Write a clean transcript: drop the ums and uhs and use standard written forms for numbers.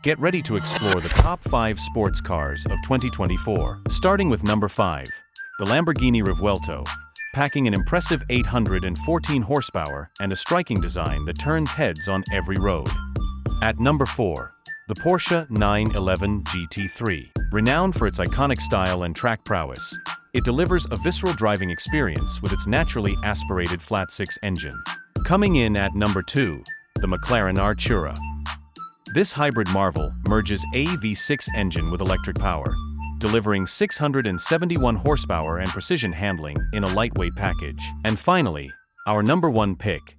Get ready to explore the top 5 sports cars of 2024. Starting with number 5, the Lamborghini Revuelto, packing an impressive 814 horsepower and a striking design that turns heads on every road. At number 4, the Porsche 911 GT3. Renowned for its iconic style and track prowess, it delivers a visceral driving experience with its naturally aspirated flat-six engine. Coming in at number 2, the McLaren Artura. This hybrid marvel merges a V6 engine with electric power, delivering 671 horsepower and precision handling in a lightweight package. And finally, our number 1 pick,